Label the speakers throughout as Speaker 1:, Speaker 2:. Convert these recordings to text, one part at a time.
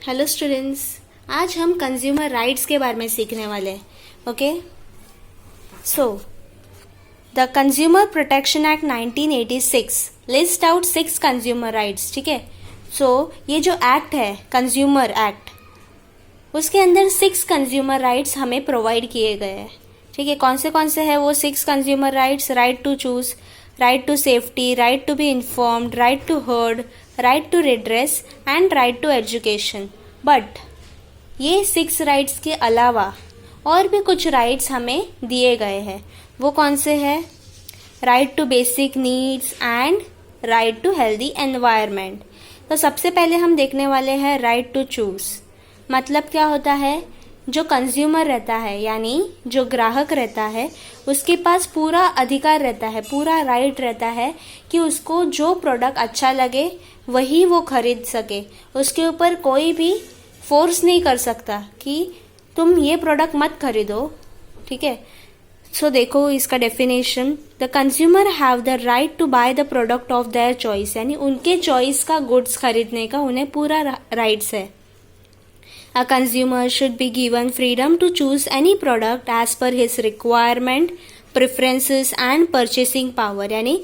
Speaker 1: Hello students, आज हम consumer rights के बारे में सीखने वाले हैं. Okay, so the consumer protection act 1986 list out 6 consumer rights. ठीक है, सो ये जो एक्ट है कंज्यूमर एक्ट, उसके अंदर 6 कंज्यूमर राइट्स हमें प्रोवाइड किए गए हैं. ठीक है, कौन से हैं वो 6 consumer rights? Right to choose, right to safety, right to be informed, right to heard, right to redress and right to education. But ये 6 राइट्स के अलावा और भी कुछ राइट्स हमें दिए गए हैं. वो कौन से हैं? Right to basic needs and right to healthy environment. तो सबसे पहले हम देखने वाले हैं राइट टू चूज. मतलब क्या होता है? जो कंज्यूमर रहता है यानी जो ग्राहक रहता है, उसके पास पूरा अधिकार रहता है, पूरा राइट रहता है कि उसको जो प्रोडक्ट अच्छा लगे वही वो खरीद सके. उसके ऊपर कोई भी फोर्स नहीं कर सकता कि तुम ये प्रोडक्ट मत खरीदो. ठीक है, सो देखो इसका definition. The consumer have the right to buy the product of their choice, यानी उनके चॉइस का गुड्स खरीदने का उन्हें पूरा राइट्स है. A consumer should be given freedom to choose any product as per his requirement, preferences and purchasing power. यानी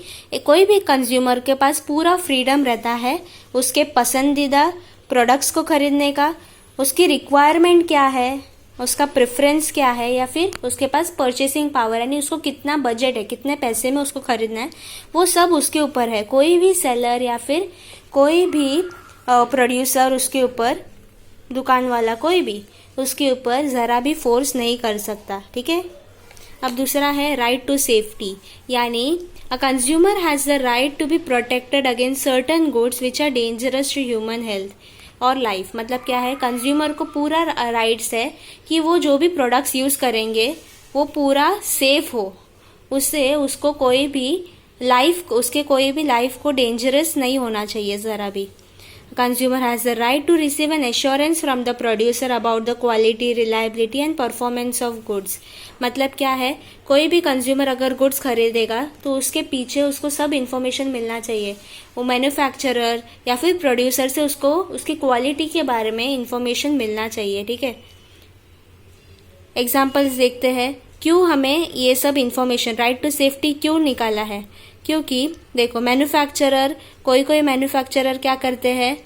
Speaker 1: कोई भी कंज्यूमर के पास पूरा फ्रीडम रहता है उसके पसंदीदा प्रोडक्ट्स को खरीदने का. उसकी रिक्वायरमेंट क्या है, उसका प्रेफरेंस क्या है, या फिर उसके पास परचेसिंग पावर यानी उसको कितना बजट है, कितने पैसे में उसको खरीदना है, वो सब उसके ऊपर है. कोई भी सेलर या फिर कोई भी प्रोड्यूसर उसके ऊपर, दुकान वाला कोई भी उसके ऊपर ज़रा भी फोर्स नहीं कर सकता. ठीक है, अब दूसरा है राइट टू सेफ्टी. यानी a consumer has the right to be protected against certain goods which are dangerous to human health और लाइफ. मतलब क्या है? कंज्यूमर को पूरा राइट्स है कि वो जो भी प्रोडक्ट्स यूज़ करेंगे वो पूरा सेफ हो, उससे उसको कोई भी लाइफ को डेंजरस नहीं होना चाहिए ज़रा भी. Consumer has the right to receive an assurance from the producer about the quality, reliability and performance of goods. मतलब क्या है? कोई भी कंज्यूमर अगर गुड्स खरीदेगा तो उसके पीछे उसको सब इन्फॉर्मेशन मिलना चाहिए. वो मैन्युफैक्चरर या फिर प्रोड्यूसर से उसको उसकी क्वालिटी के बारे में इन्फॉर्मेशन मिलना चाहिए. ठीक है, एग्जाम्पल्स देखते हैं क्यों हमें ये सब इन्फॉर्मेशन राइट टू सेफ्टी क्यों निकाला है. क्योंकि देखो, कोई मैन्युफैक्चरर क्या करते हैं,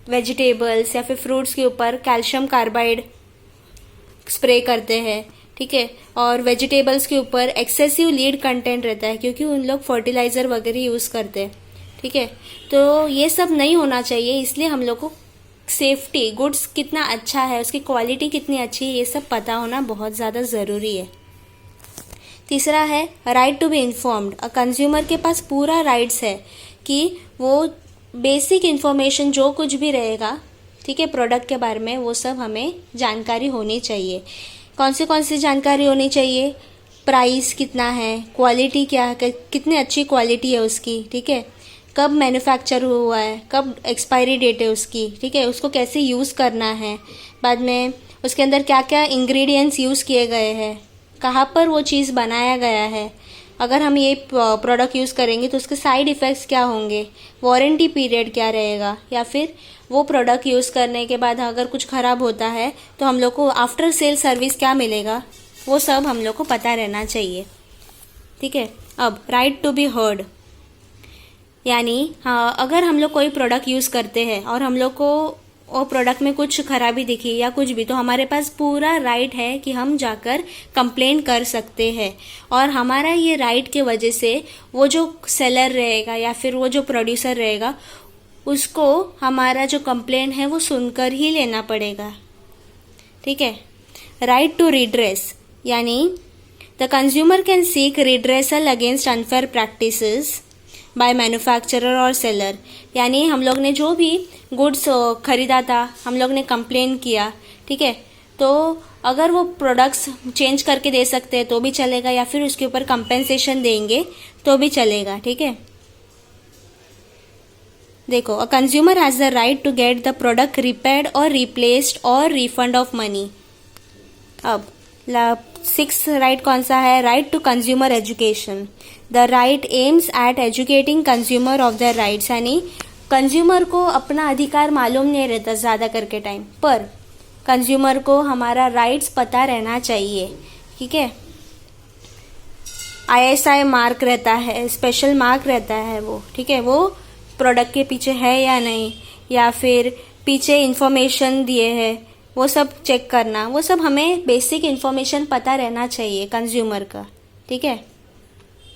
Speaker 1: वेजिटेबल्स या फिर फ्रूट्स के ऊपर कैल्शियम कार्बाइड स्प्रे करते हैं. ठीक है, और वेजिटेबल्स के ऊपर एक्सेसिव लीड कंटेंट रहता है क्योंकि उन लोग फर्टिलाइजर वगैरह यूज़ करते हैं. ठीक है, तो ये सब नहीं होना चाहिए. इसलिए हम लोग को सेफ्टी, गुड्स कितना अच्छा है, उसकी क्वालिटी कितनी अच्छी है, ये सब पता होना बहुत ज़्यादा ज़रूरी है. तीसरा है right to be informed. Consumer के पास पूरा राइट्स है कि वो बेसिक इन्फॉर्मेशन जो कुछ भी रहेगा, ठीक है, प्रोडक्ट के बारे में, वो सब हमें जानकारी होनी चाहिए. कौन सी जानकारी होनी चाहिए? प्राइस कितना है, क्वालिटी क्या है, कितनी अच्छी क्वालिटी है उसकी. ठीक है, कब मैन्युफैक्चर हुआ है, कब एक्सपायरी डेट है उसकी. ठीक है, उसको कैसे यूज़ करना है, बाद में उसके अंदर क्या क्या इंग्रेडिएंट्स यूज़ किए गए हैं, कहाँ पर वो चीज़ बनाया गया है, अगर हम ये प्रोडक्ट यूज़ करेंगे तो उसके साइड इफ़ेक्ट्स क्या होंगे, वारंटी पीरियड क्या रहेगा, या फिर वो प्रोडक्ट यूज़ करने के बाद अगर कुछ ख़राब होता है तो हम लोग को आफ्टर सेल सर्विस क्या मिलेगा, वो सब हम लोग को पता रहना चाहिए. ठीक है, अब राइट टू बी हर्ड. यानी हाँ, अगर हम लोग कोई प्रोडक्ट यूज़ करते हैं और हम लोग को और प्रोडक्ट में कुछ खराबी दिखी या कुछ भी, तो हमारे पास पूरा राइट है कि हम जाकर कंप्लेन कर सकते हैं. और हमारा ये राइट के वजह से वो जो सेलर रहेगा या फिर वो जो प्रोड्यूसर रहेगा, उसको हमारा जो कंप्लेन है वो सुनकर ही लेना पड़ेगा. ठीक है, राइट टू रिड्रेस. यानी the consumer can seek redressal against unfair practices by manufacturer और सेलर. यानी हम लोग ने जो भी गुड्स खरीदा था, हम लोग ने कंप्लेन किया. ठीक है, तो अगर वो प्रोडक्ट्स चेंज करके दे सकते हैं तो भी चलेगा, या फिर उसके ऊपर कंपेंसेशन देंगे तो भी चलेगा. ठीक है, देखो, a consumer has the right to get the product repaired और रिप्लेस्ड और रिफंड ऑफ मनी. अब 6 राइट कौन सा है? Right to consumer education. The right aims at educating consumer of the rights. यानी कंज्यूमर को अपना अधिकार मालूम नहीं रहता ज़्यादा करके टाइम, पर कंज्यूमर को हमारा राइट्स पता रहना चाहिए, ठीक है। ISI मार्क रहता है, स्पेशल मार्क रहता है वो, ठीक है, वो प्रोडक्ट के पीछे है या नहीं, या फिर पीछे इन्फॉर्मेशन दिए हैं, वो सब चेक करना, वो सब हमें बेसिक इन्फॉर्मेशन पता रहना चाहिए कंज्यूमर का, ठीक है।